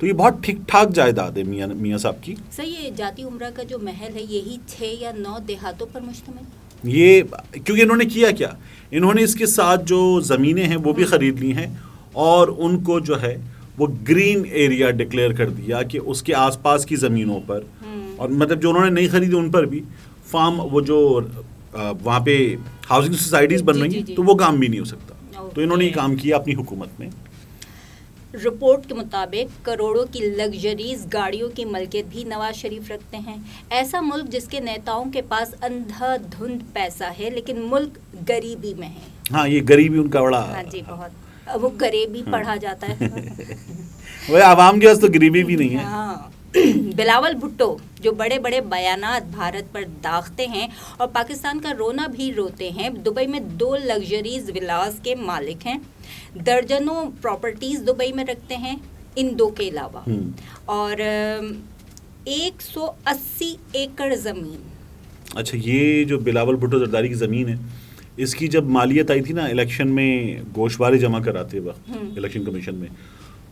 تو یہ بہت ٹھیک ٹھاک جائیداد ہے میاں صاحب کی. سر یہ جاتی عمرہ کا جو محل ہے یہی 6 یا 9 دیہاتوں پر مشتمل؟ یہ کیونکہ انہوں نے کیا انہوں نے اس کے ساتھ جو زمینیں ہیں وہ بھی خرید لی ہیں اور ان کو جو ہے وہ گرین ایریا ڈکلیئر کر دیا کہ اس کے آس پاس کی زمینوں پر اور مطلب جو انہوں نے نہیں خریدی ان پر بھی فارم وہ جو وہاں پہ ہاؤسنگ سوسائٹیز بن رہی ہیں تو وہ کام بھی نہیں ہو سکتا. تو انہوں نے یہ کام کیا اپنی حکومت میں. رپورٹ کے مطابق کروڑوں کی لگژریز گاڑیوں کی ملکیت بھی نواز شریف رکھتے ہیں. ایسا ملک جس کے نیتاؤں کے پاس اندھا دھند پیسہ ہے لیکن ملک غریبی میں ہے. ہاں یہ غریبی ان کا بڑا. ہاں جی بہت وہ غریبی پڑھا جاتا ہے. وہ عوام کے پاس تو غریبی بھی نہیں ہے. ہاں بلاول بھٹو جو بڑے بڑے بیانات بھارت پر داغتے ہیں اور پاکستان کا رونا بھی روتے ہیں. دبئی میں 2 لگژریز ولاز کے مالک ہیں. درجنوں پراپرٹیز دبئی میں رکھتے ہیں ان 2 کے علاوہ اور 180 ایکڑ زمین. اچھا یہ جو بلاول بھٹو زرداری کی زمین ہے اس کی جب مالیت آئی تھی نا الیکشن میں گوشوارے جمع کراتے وقت الیکشن کمیشن میں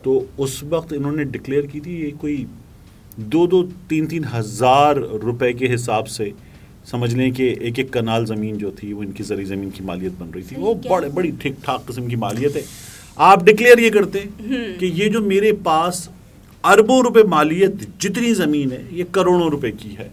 تو اس وقت انہوں نے ڈکلیئر کی تھی یہ کوئی 2-3 ہزار روپے کے حساب سے سمجھ لیں کہ ایک کنال زمین جو تھی وہ ان کی زرعی زمین کی مالیت بن رہی تھی. وہ بڑی ٹھیک ٹھاک قسم کی مالیت ہے. آپ ڈکلیئر یہ کرتے کہ یہ جو میرے پاس اربوں روپے مالیت جتنی زمین ہے یہ کروڑوں روپے کی ہے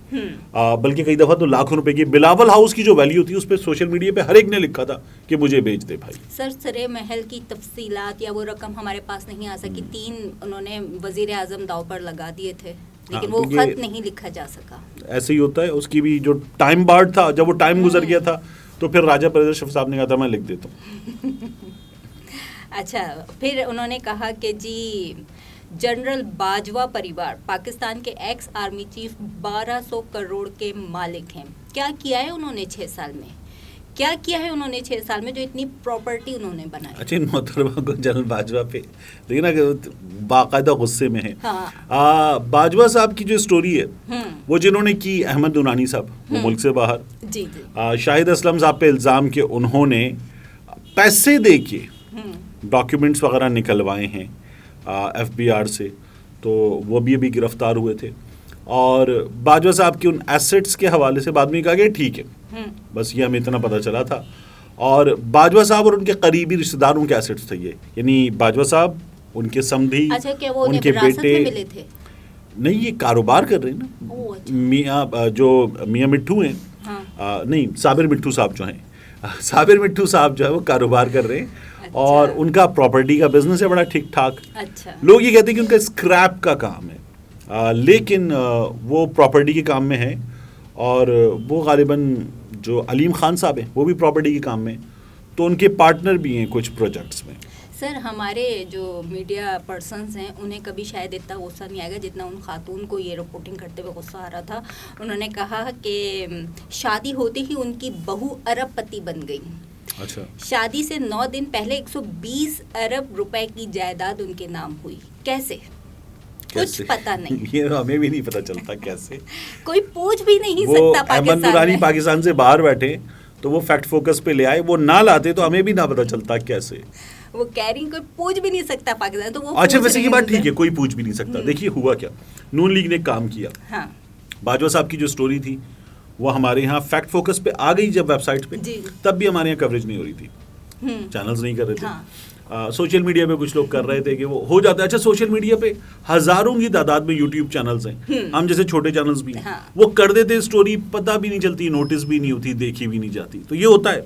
بلکہ کئی دفعہ تو لاکھوں روپے کی. بلاول ہاؤس کی جو ویلیو تھی اس پہ سوشل میڈیا پہ ہر ایک نے لکھا تھا کہ مجھے بیچ دے بھائی. سر سرے محل کی تفصیلات یا وہ رقم ہمارے پاس نہیں آ سکی. 3 انہوں نے وزیر اعظم داؤ پر لگا دیے تھے لیکن وہ خط نہیں لکھا جا سکا. ایسے ہی ہوتا ہے. اس کی بھی جو ٹائم بارڈ تھا جب وہ ٹائم گزر گیا تھا تو پھر راجہ پرور شف صاحب نے کہا تھا میں لکھ دیتا ہوں. اچھا پھر انہوں نے کہا کہ جی جنرل باجوہ پریوار پاکستان کے ایکس آرمی چیف 1200 کروڑ کے مالک ہیں. کیا کیا ہے انہوں نے 6 سال میں؟ کیا کیا ہے انہوں نے 6 سال میں جو اتنی پراپرٹی انہوں نے بنائی؟ اچھا ان محترمہ کو جنرل باجوہ پہ دیکھنا کہ باقاعدہ غصے میں ہے. باجوہ صاحب کی جو سٹوری ہے وہ جنہوں نے کی احمد نورانی صاحب وہ ملک سے باہر. جی شاہد اسلم صاحب پہ الزام کہ انہوں نے پیسے دے کے ڈاکیومنٹس وغیرہ نکلوائے ہیں ایف بی آر سے تو وہ بھی ابھی گرفتار ہوئے تھے. اور باجوہ صاحب کے ان ایسٹس کے حوالے سے بعد میں کہا کہ ٹھیک ہے بس یہ ہمیں اتنا پتہ چلا تھا. اور باجوہ صاحب اور ان کے قریبی رشتہ دار ان کے ایسٹس تھے یہ یعنی باجوہ صاحب ان کے سمدھی ان کے بیٹے نہیں یہ کاروبار کر رہے ہیں نا. میاں جو میاں مٹھو ہیں نہیں صابر مٹھو صاحب جو ہیں صابر مٹھو صاحب جو ہے وہ کاروبار کر رہے ہیں اور ان کا پراپرٹی کا بزنس ہے بڑا ٹھیک ٹھاک. لوگ یہ کہتے ہیں کہ ان کا اسکریپ کا کام ہے لیکن وہ پراپرٹی کے کام میں ہے اور وہ غالباً جو علیم خان صاحب ہیں وہ بھی پراپرٹی کے کام میں تو ان کے پارٹنر بھی ہیں کچھ پروجیکٹس میں. سر ہمارے جو میڈیا پرسنز ہیں انہیں کبھی شاید اتنا غصہ نہیں آئے گا جتنا ان خاتون کو یہ رپورٹنگ کرتے ہوئے غصہ آ رہا تھا. انہوں نے کہا کہ شادی ہوتے ہی ان کی بہو ارب پتی بن گئی. اچھا شادی سے 9 دن پہلے 120 ارب روپے کی جائیداد ان کے نام ہوئی. کیسے؟ کچھ پتا نہیں. یہ ہمیں بھی نہیں پتا چلتا کیسے. کوئی پوچھ بھی نہیں سکتا. احمد نورانی پاکستان سے باہر بیٹھے تو وہ فیکٹ فوکس پہ لے آئے وہ نہ لاتے تو ہمیں بھی نہ پتا چلتا کیسے. وہ کہہ رہی کوئی پوچھ بھی نہیں سکتا پاکستان تو وہ. اچھا ویسے یہ بات ٹھیک ہے کوئی پوچھ بھی نہیں سکتا. دیکھیے ہوا کیا نون لیگ نے کام کیا. باجوہ صاحب کی جو سٹوری تھی وہ ہمارے یہاں فیکٹ فوکس پہ آ گئی جب ویب سائٹ پہ تب بھی ہمارے یہاں کوریج نہیں ہو رہی تھی. چینلز نہیں کر رہے تھے. سوشل میڈیا پہ کچھ لوگ کر رہے تھے کہ وہ ہو جاتا ہے. اچھا سوشل میڈیا پہ ہزاروں کی تعداد میں یوٹیوب چینلز ہیں ہم جیسے چھوٹے چینلز بھی ہیں وہ کر دیتے اسٹوری پتہ بھی نہیں چلتی نوٹس بھی نہیں ہوتی دیکھی بھی نہیں جاتی تو یہ ہوتا ہے.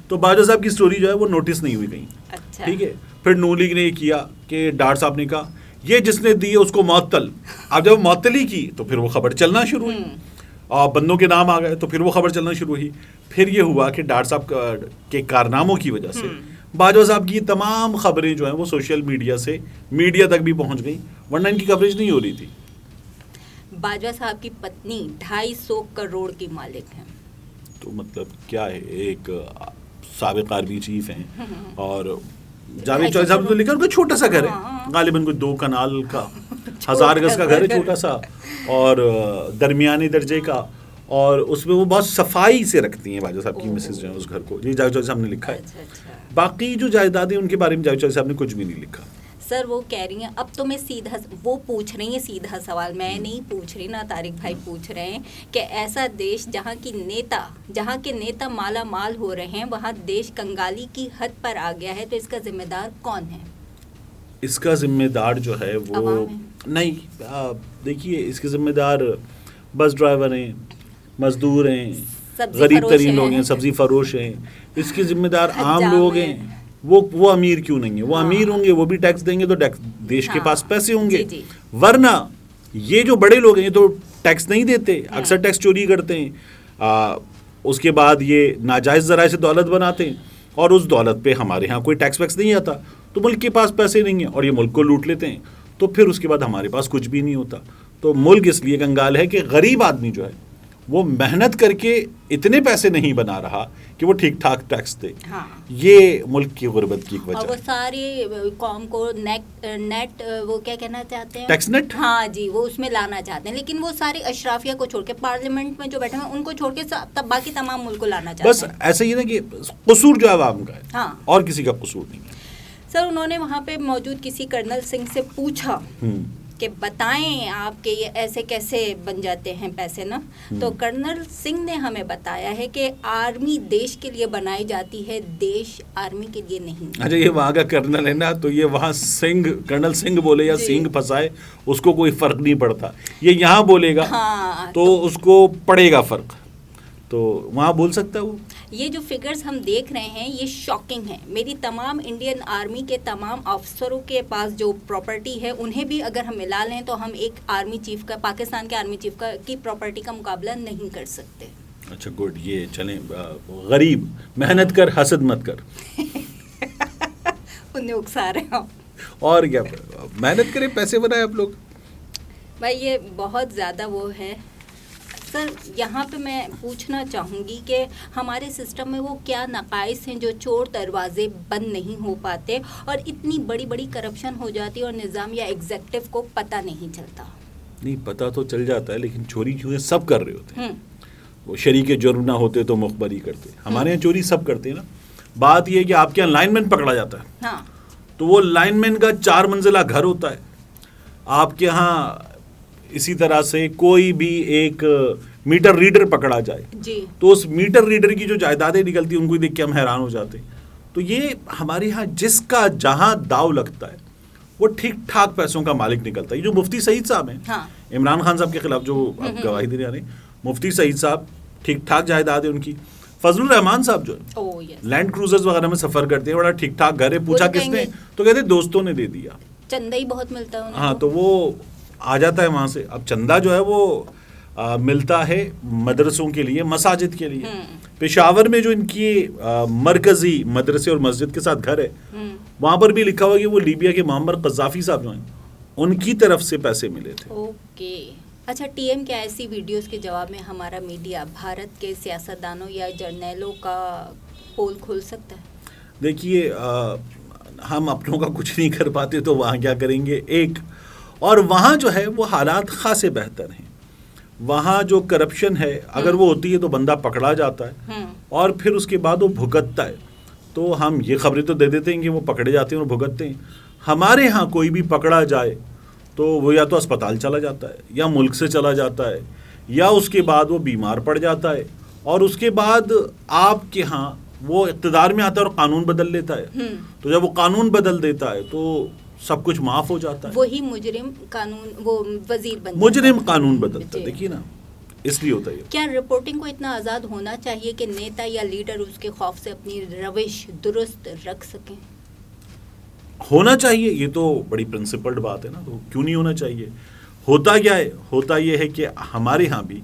تو باجوہ صاحب کی اسٹوری جو ہے وہ نوٹس نہیں ہوئی کہیں. ٹھیک ہے پھر نون لیگ نے یہ کیا کہ ڈار صاحب نے کہا یہ جس نے دی ہے اس کو معطل. اب جب معطلی کی تو پھر وہ خبر چلنا شروع ہوئی اور بندوں کے نام آ گئے تو پھر وہ خبر چلنا شروع ہوئی. پھر یہ ہوا کہ ڈار صاحب کے کارناموں کی وجہ سے باجوہ صاحب کی تمام خبریں جو ہیں وہ سوشل میڈیا سے میڈیا تک بھی پہنچ گئیں ورنہ ان کی کوریج نہیں ہو رہی تھی. باجوہ صاحب کی پتنی 250 کروڑ کی مالک ہیں. تو مطلب کیا ہے ایک سابق آرمی چیف ہیں اور جاوید چوہدری صاحب نے لکھا ان کا چھوٹا سا گھر ہے غالباً کوئی 2 کنال کا 1000 گز کا گھر ہے چھوٹا سا اور درمیانی درجے کا اور اس میں وہ بہت صفائی سے رکھتی ہیں باجوہ صاحب کی مسز جو ہیں اس گھر کو. یہ جاوید چوہدری صاحب نے لکھا ہے. باقی جو جائیدادیں ان کے بارے میں جاوید چوہدری صاحب نے کچھ بھی نہیں لکھا. سر وہ کہہ رہی ہیں اب تو میں سیدھا وہ پوچھ رہی ہیں سیدھا سوال میں نہیں پوچھ رہی نا طارق بھائی پوچھ رہے ہیں کہ ایسا دیش جہاں کے نیتا مالا مال ہو رہے ہیں وہاں دیش کنگالی کی حد پر آ گیا ہے تو اس کا ذمہ دار کون ہے؟ اس کا ذمہ دار جو ہے وہ نہیں دیکھیے اس کے ذمہ دار بس ڈرائیور ہیں, مزدور ہیں, غریب ترین لوگ ہیں, سبزی فروش ہیں. اس کے ذمہ دار عام لوگ ہیں. وہ امیر کیوں نہیں ہیں؟ وہ امیر ہوں گے, وہ بھی ٹیکس دیں گے تو دیش کے پاس پیسے ہوں گے. ورنہ یہ جو بڑے لوگ ہیں یہ تو ٹیکس نہیں دیتے, اکثر ٹیکس چوری کرتے ہیں. اس کے بعد یہ ناجائز ذرائع سے دولت بناتے ہیں اور اس دولت پہ ہمارے ہاں کوئی ٹیکس ویکس نہیں آتا تو ملک کے پاس پیسے نہیں ہیں اور یہ ملک کو لوٹ لیتے ہیں. تو پھر اس کے بعد ہمارے پاس کچھ بھی نہیں ہوتا. تو ملک اس لیے کنگال ہے کہ غریب آدمی جو ہے وہ محنت کر کے اتنے پیسے نہیں بنا رہا کہ وہ ٹھیک ٹھاک ٹیکس دے. یہ ملک کی غربت کی ایک وجہ ہے. اور وہ ساری قوم کو نیٹ وہ کیا کہنا چاہتے ہیں, ٹیکس نیٹ, ہاں جی وہ اس میں لانا چاہتے ہیں, لیکن وہ ساری اشرافیہ کو چھوڑ کے پارلیمنٹ میں جو بیٹھے ہیں ان کو چھوڑ کے باقی تمام ملک کو لانا چاہتے ہیں. بس ایسا ہی نا کہ قصور جو عوام کا ہے اور کسی کا قصور نہیں ہے. سر انہوں نے وہاں پہ موجود کسی کرنل سنگھ سے پوچھا کہ بتائیں آپ کے یہ ایسے کیسے بن جاتے ہیں پیسے نا, تو کرنل سنگھ نے ہمیں بتایا ہے کہ آرمی دیش کے لیے بنائی جاتی ہے, دیش آرمی کے لیے نہیں. اچھا یہ وہاں کا کرنل ہے نا تو یہ وہاں سنگھ کرنل سنگھ بولے یا سنگھ پھنسائے اس کو کوئی فرق نہیں پڑتا. یہ یہاں بولے گا تو اس کو پڑے گا فرق, تو وہاں بول سکتا ہے وہ. یہ جو فگرز ہم دیکھ رہے ہیں یہ شاکنگ ہیں. میری تمام انڈین آرمی کے تمام افسروں کے پاس جو پراپرٹی ہے انہیں بھی اگر ہم ملا لیں تو ہم ایک آرمی چیف کا, پاکستان کے آرمی چیف کی پراپرٹی کا مقابلہ نہیں کر سکتے. اچھا گڈ, یہ چلیں غریب محنت کر حسد مت کر. انہیں اکسا رہے ہوں اور کیا, محنت کریں پیسے بنائیں آپ لوگ. بھائی یہ بہت زیادہ وہ ہے. سر یہاں پہ میں پوچھنا چاہوں گی کہ ہمارے سسٹم میں وہ کیا نقائص ہیں جو چور دروازے بند نہیں ہو پاتے اور اتنی بڑی بڑی کرپشن ہو جاتی ہے اور نظام یا ایگزیکٹو کو پتہ نہیں چلتا. نہیں پتہ تو چل جاتا ہے لیکن چوری کیوں سب کر رہے ہوتے ہیں. وہ شریک جرم نہ ہوتے تو مخبری کرتے. ہمارے یہاں چوری سب کرتے ہیں نا. بات یہ ہے کہ آپ کے یہاں لائن مین پکڑا جاتا ہے تو وہ لائن مین کا 4 منزلہ گھر ہوتا ہے. آپ کے یہاں اسی طرح سے کوئی بھی ایک میٹر ریڈر پکڑا جائے تو اس میٹر ریڈر کی جو جائیدادیں نکلتی ہیں ان کو دیکھ کے ہم حیران ہو جاتے ہیں. تو یہ ہمارے ہاں جس کا جہاں داؤ لگتا ہے وہ ٹھیک ٹھاک پیسوں کا مالک نکلتا ہے. یہ جو مفتی سعید صاحب ہیں عمران خان صاحب کے خلاف جو گواہی دینے آ رہے ہیں, مفتی سعید صاحب ٹھیک ٹھاک جائیداد ہے ان کی. فضل الرحمان صاحب جو ہے لینڈ کروزرز وغیرہ میں سفر کرتے ہیں, بڑا ٹھیک ٹھاک گھر ہے. پوچھا کس نے تو کہتے دوستوں نے دے دیا, چندہ ہی بہت ملتا ہے. ہاں تو وہ آ جاتا ہے وہاں سے. اب چندہ جو ہے وہ ملتا ہے مدرسوں کے لیے, مساجد کے لیے. پشاور میں جو ان کی مرکزی مدرسے اور مسجد کے ساتھ گھر ہے وہاں پر بھی لکھا ہوا کہ وہ لیبیا کے معمر قذافی صاحب جو ہیں ان کی طرف سے پیسے ملے تھے. اوکے اچھا, ٹی ایم کیا ایسی ویڈیوز کے جواب میں ہمارا میڈیا بھارت کے سیاستدانوں یا جرنیلوں کا پول کھول سکتا ہے؟ دیکھیے ہم اپنوں کا کچھ نہیں کر پاتے تو وہاں کیا کریں گے. ایک اور وہاں جو ہے وہ حالات خاصے بہتر ہیں. وہاں جو کرپشن ہے اگر وہ ہوتی ہے تو بندہ پکڑا جاتا ہے اور پھر اس کے بعد وہ بھگتتا ہے. تو ہم یہ خبریں تو دے دیتے ہیں کہ وہ پکڑے جاتے ہیں اور بھگتتے ہیں. ہمارے ہاں کوئی بھی پکڑا جائے تو وہ یا تو اسپتال چلا جاتا ہے یا ملک سے چلا جاتا ہے یا اس کے بعد وہ بیمار پڑ جاتا ہے اور اس کے بعد آپ کے ہاں وہ اقتدار میں آتا ہے اور قانون بدل لیتا ہے. تو جب وہ قانون بدل دیتا ہے تو سب کچھ معاف ہو جاتا ہے. وہی مجرم قانون وہ وزیر بن مجرم قانون بدلتا ہے. دیکھیے نا اس لیے ہوتا ہے. کیا رپورٹنگ کو اتنا آزاد ہونا چاہیے کہ نیتا یا لیڈر اس کے خوف سے اپنی روش درست رکھ سکیں؟ ہونا چاہیے, یہ تو بڑی پرنسپلڈ بات ہے نا. تو کیوں نہیں ہونا چاہیے؟ ہوتا کیا ہے, ہوتا یہ ہے کہ ہمارے ہاں بھی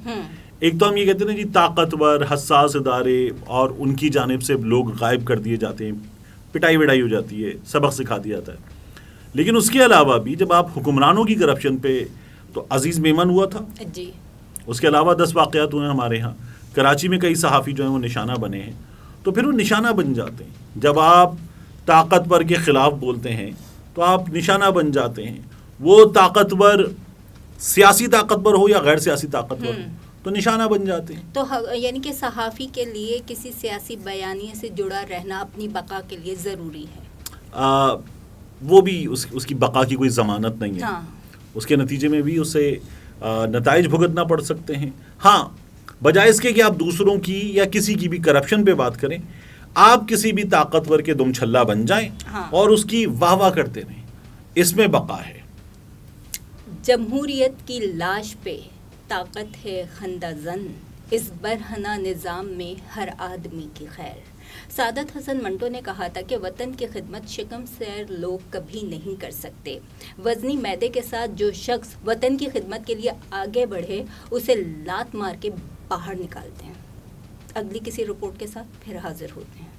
ایک تو ہم یہ کہتے ہیں نا جی طاقتور حساس ادارے اور ان کی جانب سے لوگ غائب کر دیے جاتے ہیں, پٹائی وٹائی ہو جاتی ہے, سبق سکھا دیا جاتا ہے. لیکن اس کے علاوہ بھی جب آپ حکمرانوں کی کرپشن پہ, تو عزیز میمن ہوا تھا جی, اس کے علاوہ 10 واقعات ہوئے ہیں ہمارے ہاں. کراچی میں کئی صحافی جو ہیں وہ نشانہ بنے ہیں. تو پھر وہ نشانہ بن جاتے ہیں. جب آپ طاقتور کے خلاف بولتے ہیں تو آپ نشانہ بن جاتے ہیں. وہ طاقتور سیاسی طاقتور ہو یا غیر سیاسی طاقتور ہو تو نشانہ بن جاتے ہیں. تو یعنی کہ صحافی کے لیے کسی سیاسی بیانیے سے جڑا رہنا اپنی بقا کے لیے ضروری ہے. وہ بھی اس کی بقا کی کوئی ضمانت نہیں ہے. ہاں اس کے نتیجے میں بھی اسے نتائج بھگتنا پڑ سکتے ہیں. ہاں بجائے اس کے کہ آپ دوسروں کی یا کسی کی بھی کرپشن پہ بات کریں, آپ کسی بھی طاقتور کے دم چھلا بن جائیں اور اس کی واہ واہ کرتے رہیں, اس میں بقا ہے. جمہوریت کی لاش پہ طاقت ہے خندہ زن, اس برہنہ نظام میں ہر آدمی کی خیر. سعادت حسن منٹو نے کہا تھا کہ وطن کی خدمت شکم سیر لوگ کبھی نہیں کر سکتے. وزنی معدے کے ساتھ جو شخص وطن کی خدمت کے لیے آگے بڑھے اسے لات مار کے باہر نکالتے ہیں. اگلی کسی رپورٹ کے ساتھ پھر حاضر ہوتے ہیں.